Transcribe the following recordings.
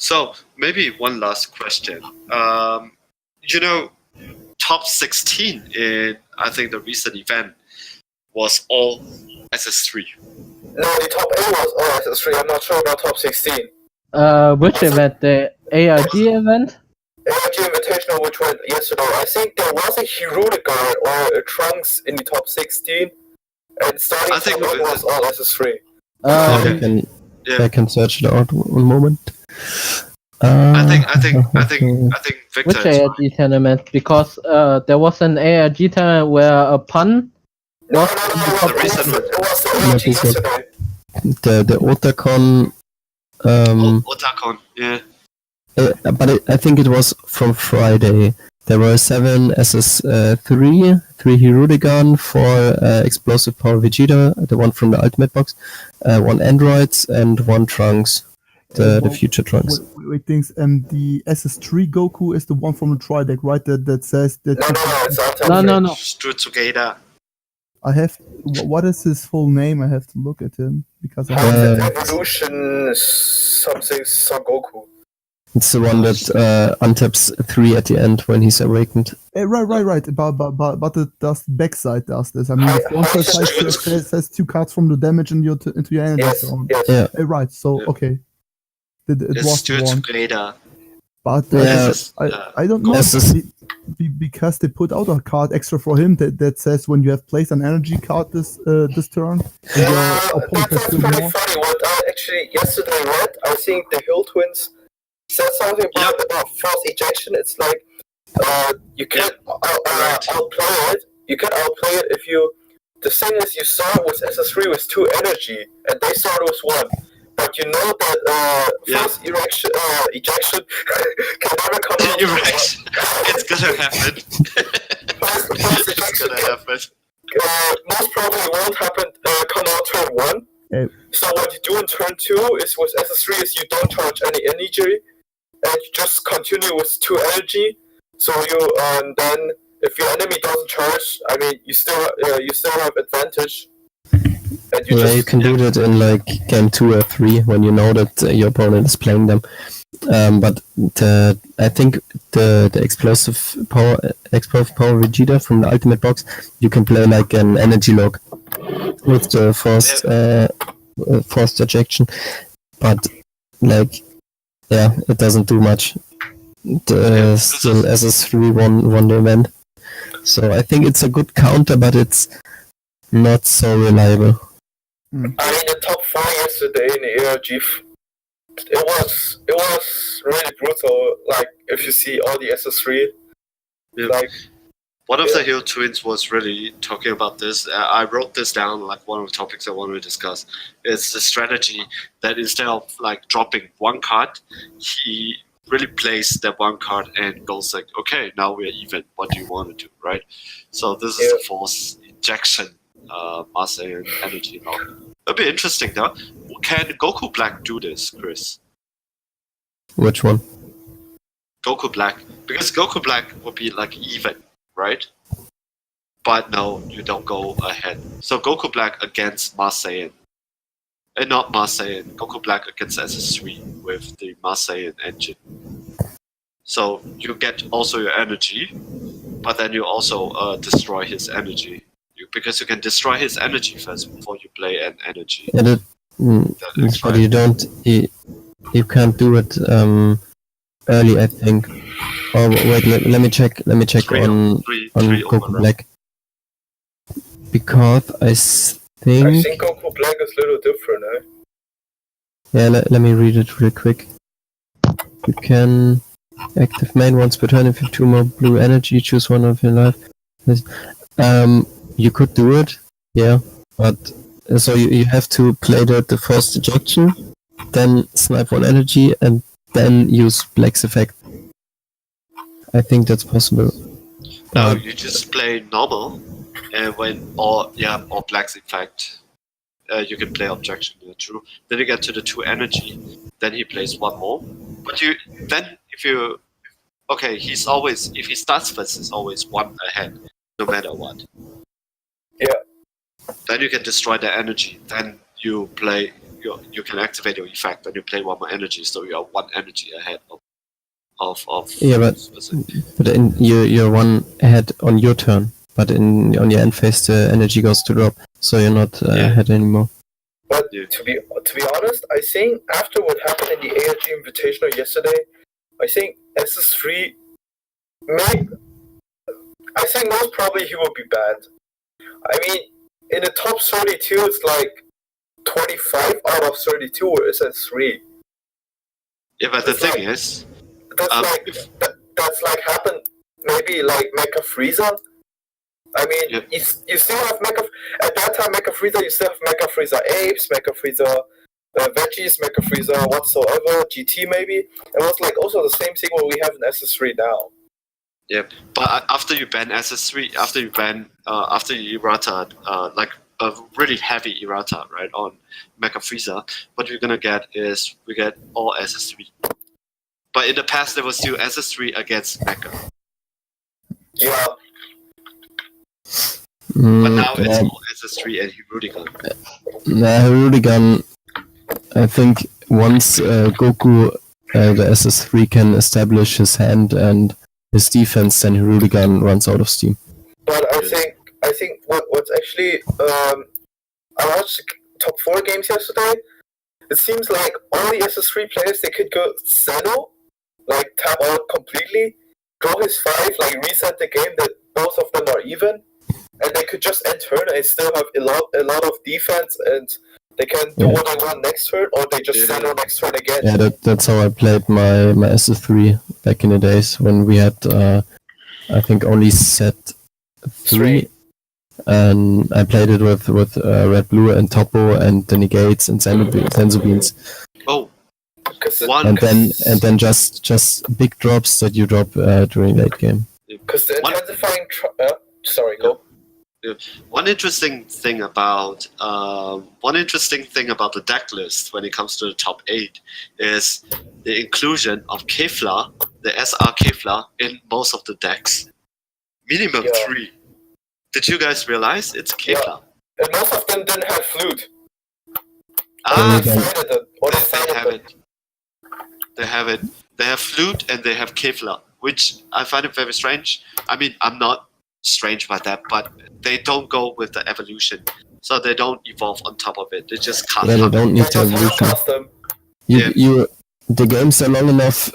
So maybe one last question. Top 16 in I think the recent event was all SS3. No, the top 8 was all SS3. I'm not sure about top 16. Which event? The ARG event? ARG Invitational, which went yesterday. I think there was a Hirudegar or a Trunks in the top 16, and starting top 8 was all SS3. I can search it out one moment. I think Victor. Which ARG tournament? Because there was an ARG tournament where a pun. No, the recent one. It was the ARG yesterday. The Otacon. Otacon, yeah. But I think it was from Friday. There were 7 SS3, 3 Hirudegan, 4 Explosive Power Vegeta, the one from the Ultimate Box, 1 Androids, and 1 Trunks, the future Trunks. Wait, things. The SS3 Goku is the one from the Trideck, right? That says that. No. Strutsugaida. I have. What is his full name? I have to look at him because I have Evolution something Son Goku. It's the one that untaps 3 at the end when he's awakened. Right. But it does backside does this. I mean, the front side says 2 cards from the damage into your energy zone. Yes. Yeah. Right. So okay. It was Strutsugaida. But I don't know because they put out a card extra for him that says when you have placed an energy card this turn. That's pretty funny. What I actually yesterday read, I think the Hill Twins said something about force ejection. It's like you can outplay it. You can outplay it if you. The thing is, you saw it was SS3 with 2 energy, and they saw it was 1. But you know that force ejection can never come out. Erection. It's gonna happen. Force ejection most probably won't happen. Come out turn 1. Okay. So what you do in turn 2 is with SS3 is you don't charge any energy, and you just continue with 2 energy. So you then if your enemy doesn't charge, I mean you still have advantage. And you can do that in like game 2 or 3 when you know that your opponent is playing them. But I think the explosive power Vegeta from the Ultimate Box, you can play like an energy lock with the forced ejection. But it doesn't do much. Still SS3 won the event. So I think it's a good counter, but it's not so reliable. I mean, the top 4 yesterday in the ARG, it was really brutal. Like, if you see all the SS3, one of the Hill Twins was really talking about this. I wrote this down, like one of the topics I wanted to discuss. It's the strategy that instead of like dropping 1 card, he really plays that 1 card and goes like, okay, now we're even. What do you want to do, right? So this is the force ejection. Mass and energy now. It'll be interesting though. Can Goku Black do this, Chris? Which one? Goku Black. Because Goku Black will be like even, right? But no, you don't go ahead. So Goku Black against Mass Saiyan. And not Mass Saiyan. Goku Black against SS3 with the Mass Saiyan engine. So you get also your energy, but then you also destroy his energy. Because you can destroy his energy first before you play an energy. Yeah, but you can't do it early, I think. Oh wait, let me check on Goku Black. Because I think Goku Black is a little different, eh? Yeah, let me read it real quick. You can active main once per turn. If you have 2 more blue energy, choose one of your life. You could do it, yeah, but so you have to play the first ejection, then snipe 1 energy, and then use Black's effect. I think that's possible. No, you just play normal, and or Black's effect. You can play objection, true. Then you get to the 2 energy, then he plays 1 more. But if he starts first, he's always 1 ahead, no matter what. Yeah. Then you can destroy the energy. Then you you can activate your effect and you play one more energy, so you are one energy ahead of Yeah, but you're one ahead on your turn, but on your end phase the energy goes to drop, so you're not ahead anymore. But to be honest, I think after what happened in the ARG Invitational yesterday, I think SS3 I think most probably he will be banned. I mean, in the top 32, it's like 25 out of 32 were SS3. Yeah, but the thing is, that's like happened maybe like Mecha Frieza. I mean, you still have Mecha. At that time, Mecha Frieza, you still have Mecha Frieza Apes, Mecha Frieza Veggies, Mecha Frieza whatsoever, GT maybe. It was like also the same thing what we have in SS3 now. Yeah, but after you ban SS3, after you errata, like a really heavy errata, right, on Mecha Frieza, what we're gonna get is we get all SS3. But in the past, there was still SS3 against Mecha. Yeah. But now it's all SS3 and Hirudegan. Hirudegan, I think once Goku, the SS3 can establish his hand and his defense, then Hirudegan runs out of steam. But I think what's actually I watched top 4 games yesterday. It seems like all the SS3 players, they could go Zeno, like tap out completely, draw his 5, like reset the game that both of them are even, and they could just end turn and still have a lot of defense, and they can do what they want next turn, or they just Zeno next turn again. Yeah, that's how I played my SS3 back in the days when we had I think only set 3. And I played it with Red Blue and Topo and the Negates and Senzu Beans. Oh, and then just big drops that you drop during late game. Because the intensifying. Sorry, go. One interesting thing about the deck list when it comes to the top 8 is the inclusion of Kefla, the SR Kefla, in most of the decks. Minimum 3. Did you guys realize it's Kefla? Yeah. And most of them didn't have flute. They have it. They have flute and they have Kefla, which I find it very strange. I mean, I'm not strange by that, but they don't go with the evolution, so they don't evolve on top of it. They just cast. Yeah, they don't need the evolution. The games are long enough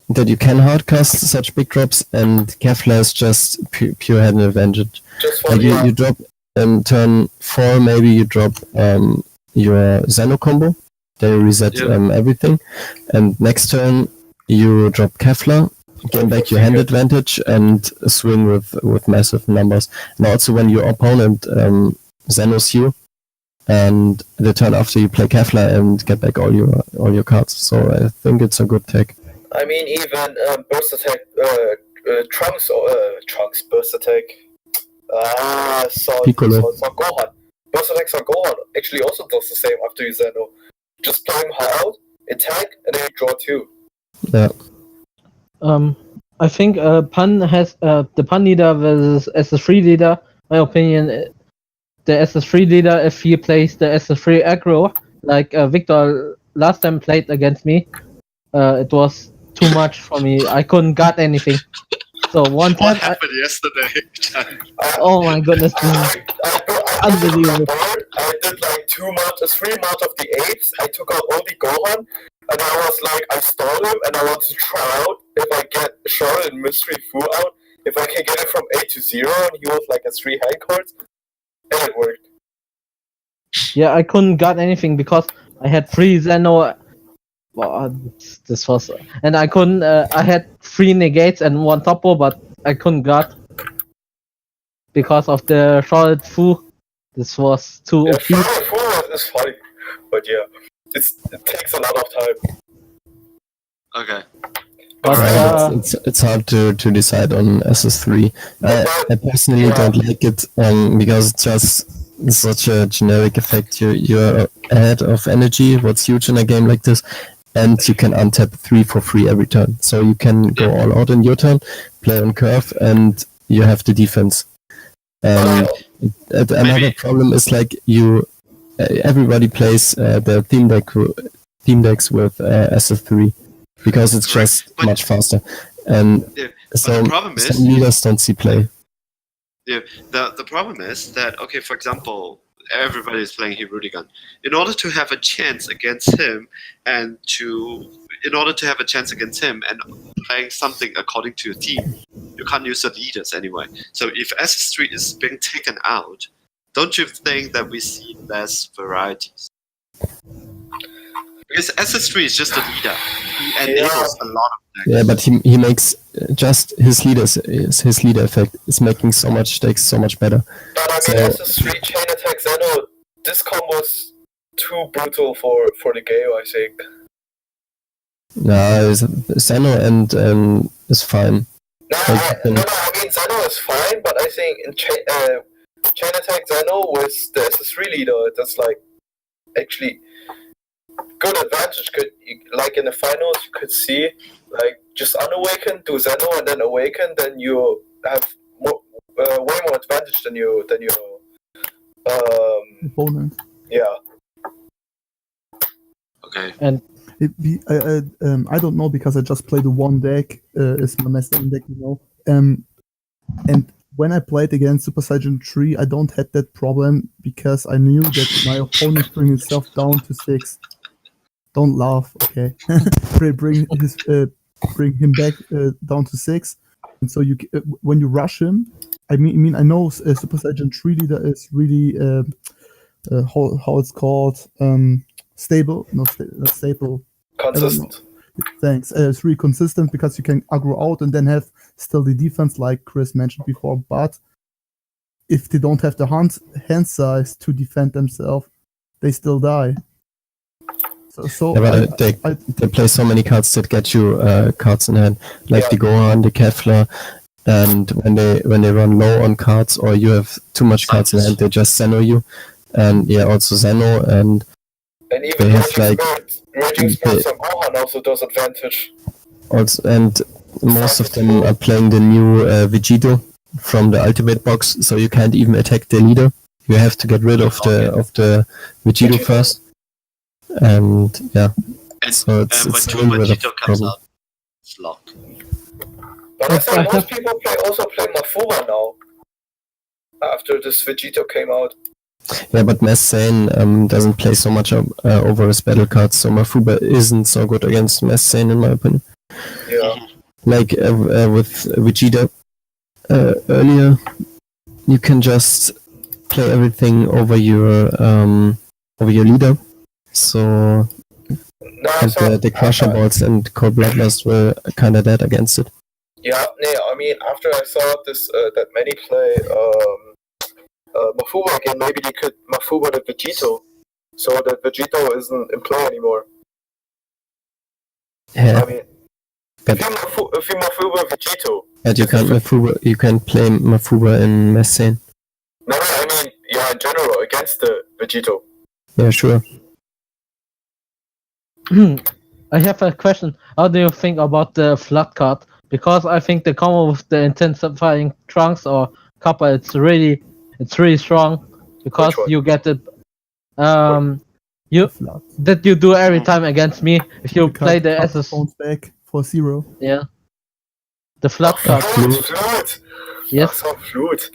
that you can hardcast such big drops, and Kefla is just pure head advantage. Like you drop turn 4, maybe you drop your Zeno combo, then you reset everything, and next turn you drop Kefla, gain back your hand advantage, and swing with massive numbers. And also when your opponent Zenos you, and the turn after you play Kefla and get back all your cards. So I think it's a good tech. I mean, even burst attack, Trunks burst attack. Piccolo. So Gohan. Burst attacks on Gohan actually also does the same after you Zeno. Just play him out, attack, and then you draw 2. Yeah. I think Pan has the Pan leader versus SS3 leader. My opinion, the SS3 leader, if he plays the SS3 aggro like Victor last time played against me, it was too much for me. I couldn't guard anything. So one time. What happened yesterday? Oh my goodness, this is unbelievable. I did like 3 months of the apes. I took out all the Gohan, and I was like, I stalled him, and I want to try out if I get Charlotte and Mystery Fu out, if I can get it from 8 to 0, and he was like a 3 hand cards, and it worked. Yeah, I couldn't guard anything because I had 3 Zeno. Well, this was, and I couldn't. I had 3 negates and 1 topo, but I couldn't guard because of the Charlotte Fu. This was too OP. Charlotte Fu is funny, but yeah, it takes a lot of time. Okay. But, it's hard to decide on SS3. I personally don't like it because it's just such a generic effect. You're ahead of energy, what's huge in a game like this, and you can untap 3 for free every turn. So you can go all out in your turn, play on curve, and you have the defense. Another problem is like you everybody plays the theme decks with SS3 because it's just much faster. And so the problem is, some leaders don't see play. Yeah, the problem is that, okay, for example, everybody is playing Hirudigan. In order to have a chance against him and playing something according to your team, you can't use the leaders anyway. So if SS3 is being taken out, don't you think that we see less varieties? Because SS3 is just a leader. He enables a lot of decks. Yeah, but he makes just his leader effect is making so much decks so much better. But I mean, SS3 chain attack Zeno, this combo's too brutal for the game, I think. No, Zeno and is fine. No, I mean Zeno is fine, but I think in chain attack Zeno with the SS3 leader, that's like actually good advantage. Like in the finals, you could see like just unawaken, do Zeno, and then awaken. Then you have way more advantage than your opponent. Yeah. Okay. And I don't know because I just played the one deck. It's my master deck, you know. And when I played against Super Saiyan 3, I don't had that problem because I knew that my opponent bring himself down to 6. Don't laugh, okay? bring him back down to 6, and so you when you rush him, I mean I know Super Saiyan 3 leader is really how it's called stable, not stable. Consistent. Thanks. It's really consistent because you can aggro out and then have still the defense like Chris mentioned before. But if they don't have the hand size to defend themselves, they still die. So yeah, but they play so many cards that get you cards in hand, like the Gohan, the Kefla, and when they run low on cards or you have too much cards in hand, they just Zeno you, and also Zeno, and even they have like Raging Spirits on Gohan also does advantage. Also, and most of them are playing the new Vegito from the Ultimate box, so you can't even attack the leader. You have to get rid of the Vegito first. And so it's when a little bit of Vegito a comes problem. out, it's locked. But I think most people also play Mafuba now. After this Vegito came out. Yeah, but Mass Sane doesn't play so much over his battle cards, so Mafuba isn't so good against Mass Sane in my opinion. Yeah. Like with Vegeta earlier, you can just play everything over your leader. So the Crusher Balls and Cold Bloodlust were kind of dead against it. Yeah, I mean, after I saw this that many play Mafuba again, maybe they could Mafuba the Vegito, so that Vegito isn't in play anymore. Yeah. I mean, if you Mafuba Vegito. But you can't play Mafuba in Mass Sane. No, I mean, in general, against the Vegito. Yeah, sure. I have a question. How do you think about the Flood card? Because I think the combo with the intensifying Trunks or Kappa, it's really strong. Because you get it, you do every time against me if you play the SS. Phones back for 0. Yeah. The Flood card. Flute. Yes. Flute.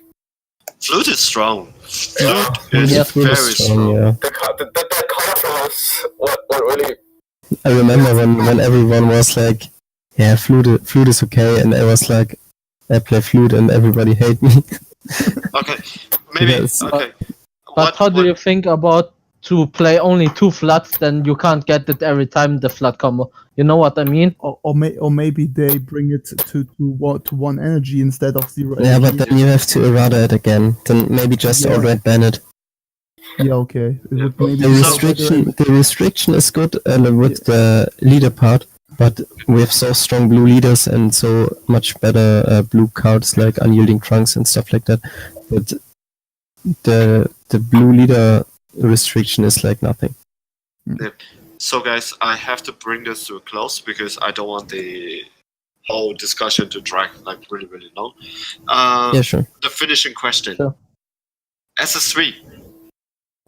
Flute is strong. Flute is very strong. Yeah. The card was what really. I remember when everyone was like, yeah, flute is okay, and I was like, I play flute and everybody hate me. Okay, maybe. Yes. Okay. But how do you think about to play only 2 floods? Then you can't get it every time the flood combo. You know what I mean? Or maybe they bring it to 1 energy instead of 0 energy. Yeah, but then you have to errata it again. Then maybe just outright ban it. Yeah, okay. It would maybe The restriction is good with the leader part, but we have so strong blue leaders and so much better blue cards like unyielding trunks and stuff like that. But the blue leader restriction is like nothing. Yeah. So guys, I have to bring this to a close because I don't want the whole discussion to drag like really, really long. Yeah, sure. The finishing question. Sure. SS3.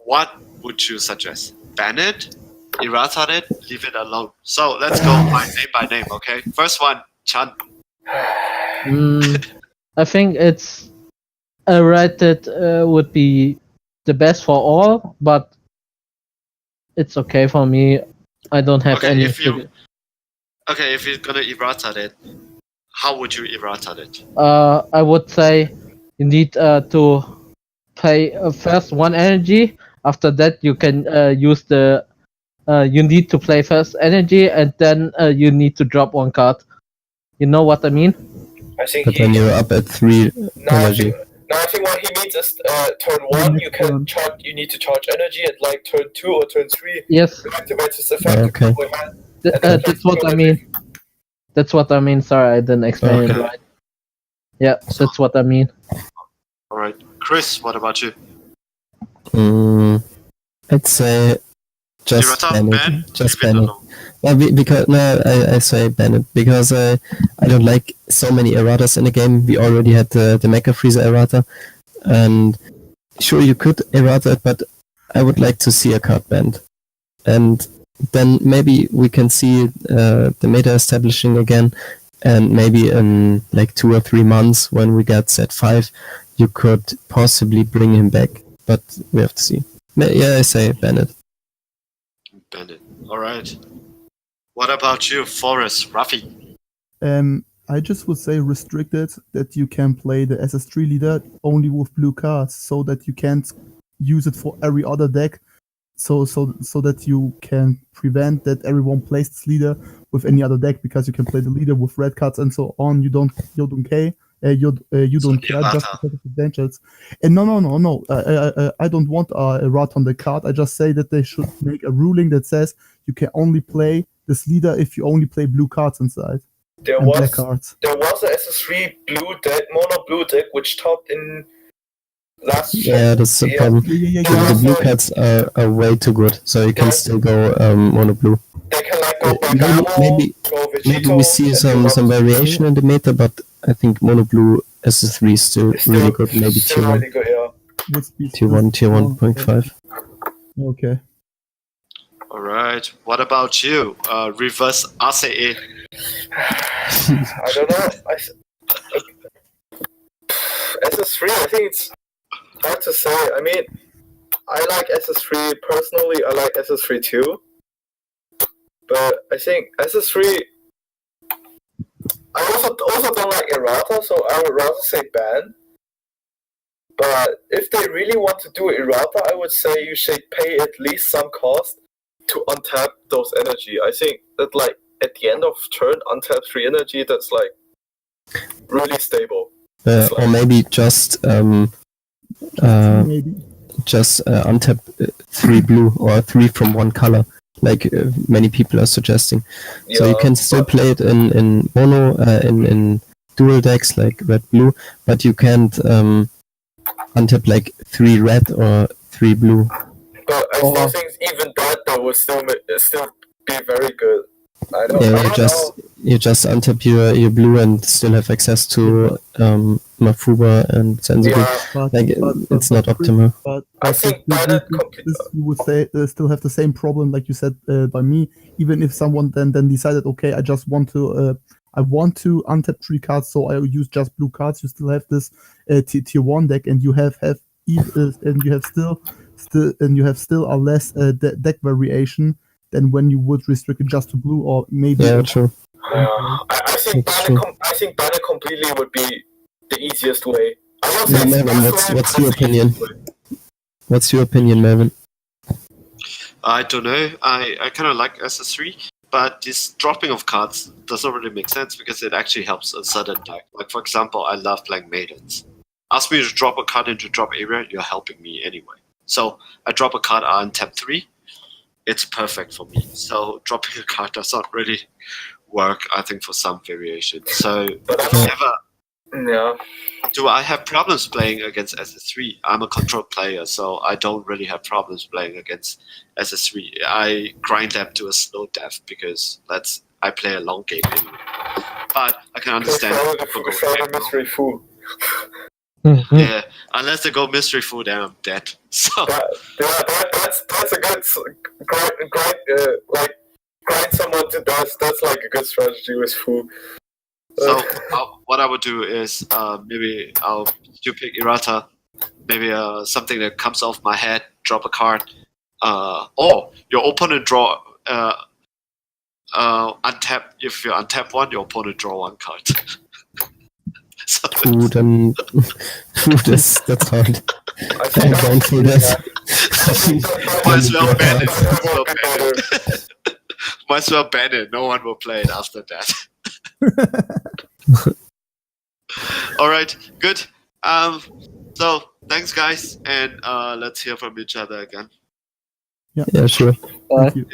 What would you suggest? Ban it, errata it, leave it alone. So let's go by name, okay? First one, Chan. I think it's Errata would be the best for all, but it's okay for me. I don't have Okay, any. if you're gonna errata it, how would you errata it? I would say you need to pay first one energy. After that, you can use the. You need to play first energy, and then you need to drop one card. You know what I mean? I think But then you're up at 3 energy. I think what he means is turn 1 you can charge. You need to charge energy, and like turn 2 or turn 3 Yes, you activate this effect. Okay. that's what I mean. That's what I mean. Sorry, I didn't explain it Okay. right. Yeah, that's what I mean. All right, Chris, what about you? I'd say just Errata, ban ban, it. Just leave it ban it. alone. Because I say ban it because I don't like so many erratas in the game. We already had the Mecha Freezer errata, and sure you could errata it, but I would like to see a card banned, and then maybe we can see the meta establishing again, and maybe in like 2 or 3 months when we get set 5, you could possibly bring him back, but we have to see. Yeah, I say ban it. Ban it. All right. What about you, Forrest, Ruffy? I just would say restricted that you can play the SS3 leader only with blue cards, so that you can't use it for every other deck. So that you can prevent that everyone plays this leader with any other deck, because you can play the leader with red cards and so on. You don't care. You don't care just errata. because of the dangers. And no. I don't want a rat on the card. I just say that they should make a ruling that says you can only play this leader if you only play blue cards inside. There And black was cards. a SS3 blue deck, mono blue deck, which topped in last Yeah, that's the problem. The blue cards are way too good, so you can still go mono blue. They can like go Bergamo, maybe go Maybe Vegito, we see and some do variation in the meta, but I think mono blue SS3 is still really good. Maybe tier 1. really good, yeah. Would be Tier 1, tier 1.5. Okay. All right. What about you, reverse ACE? I don't know. SS3, I think it's hard to say. I mean, I like SS3 personally. I like SS3 too, but I think SS3. I also don't like errata, so I would rather say ban. But if they really want to do errata, I would say you should pay at least some cost to untap those energy. I think that like at the end of turn, untap 3 energy. That's like really stable. Or maybe just Maybe. untap 3 blue or 3 from one color, like many people are suggesting. So you can still play it in mono, in dual decks like red blue, but you can't untap like 3 red or 3 blue. But I still think even that though would still be very good. I don't You just untap your blue and still have access to Mafuba and Sensible. It's not optimal. But I think you would say still have the same problem like you said by me. Even if someone then decided, okay, I just want to untap 3 cards, so I use just blue cards. You still have this tier 1 deck, and you have still a less deck variation than when you would restrict it just to blue, or maybe. Yeah, true. I think ban it completely would be the easiest way. Mervin, what's your opinion? What's your opinion, Mervin? I don't know. I kind of like SS3, but this dropping of cards doesn't really make sense because it actually helps a certain deck. Like, for example, I love playing Maidens. Ask me to drop a card into drop area, you're helping me anyway. So I drop a card on tap 3, it's perfect for me. So dropping a card does not really work, I think, for some variation. So do I have problems playing against SS3? I'm a control player, so I don't really have problems playing against SS3. I grind them to a slow death because I play a long game anyway. But I can understand people go mystery fool. Yeah, Unless they go mystery food, then I'm dead. So That's a good grind someone to dust. That's like a good strategy with Fu. So what I would do is maybe I'll still pick Errata. Maybe something that comes off my head, drop a card. Or your opponent draw untap. If you untap one, your opponent draw one card. So Food and that's hard. I'm down for that. might as well ban it. Might as well ban it. No one will play it after that. All right, good. So thanks, guys, and let's hear from each other again. Yeah, Yeah, sure. thank you.